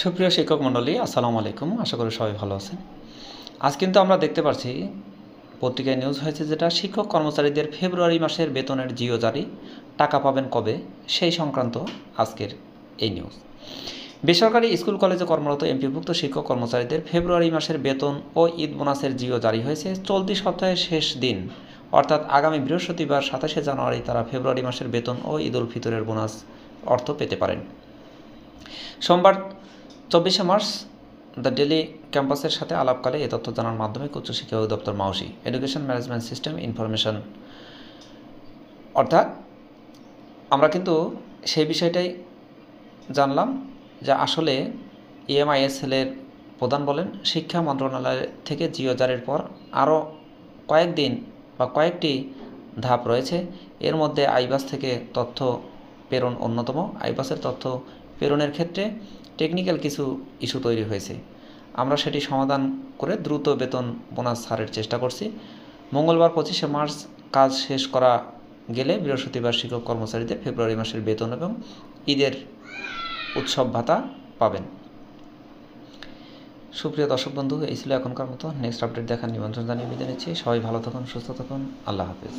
সুপ্রিয় শিক্ষক মণ্ডলী, আসসালামু আলাইকুম। আশা করি সবাই ভালো আছেন। আজ কিন্তু আমরা দেখতে পাচ্ছি পত্রিকায় নিউজ হয়েছে, যেটা শিক্ষক কর্মচারীদের ফেব্রুয়ারি মাসের বেতনের জিও জারি, টাকা পাবেন কবে, সেই সংক্রান্ত আজকের এই নিউজ। বেসরকারি স্কুল কলেজে কর্মরত এমপিভুক্ত শিক্ষক কর্মচারীদের ফেব্রুয়ারি মাসের বেতন ও ঈদ বোনাসের জিও জারি হয়েছে। চলতি সপ্তাহের শেষ দিন অর্থাৎ আগামী বৃহস্পতিবার 27শে জানুয়ারি তারা ফেব্রুয়ারি মাসের বেতন ও ঈদ উল ফিতরের বোনাস অর্থ পেতে পারেন। সোমবার 24শে মার্চ দ্য ডেলি ক্যাম্পাসের সাথে আলাপকালে এ তথ্য জানার মাধ্যমিক উচ্চশিক্ষা অধিদপ্তর মাউসি এডুকেশন ম্যানেজমেন্ট সিস্টেম ইনফরমেশন, অর্থাৎ আমরা কিন্তু সেই বিষয়টাই জানলাম যে আসলে ইএমআইএসএলের প্রধান বলেন, শিক্ষা মন্ত্রণালয় থেকে জিও জারির পর আরও কয়েকদিন বা কয়েকটি ধাপ রয়েছে। এর মধ্যে আইবাস থেকে তথ্য প্রেরণ অন্যতম। আইবাসের তথ্য প্রেরণের ক্ষেত্রে টেকনিক্যাল কিছু ইস্যু তৈরি হয়েছে। আমরা সেটি সমাধান করে দ্রুত বেতন বোনাস ছাড়ের চেষ্টা করছি। মঙ্গলবার 25শে মার্চ কাজ শেষ করা গেলে বৃহস্পতিবার শিক্ষক কর্মচারীদের ফেব্রুয়ারি মাসের বেতন এবং ঈদের উৎসব ভাতা পাবেন। সুপ্রিয় দর্শক বন্ধু, এই ছিল এখনকার মতো। নেক্সট আপডেট দেখার নিমন্ত্রণ জানিয়ে বিদায় নিচ্ছি। সবাই ভালো থাকুন, সুস্থ থাকুন। আল্লাহ হাফেজ।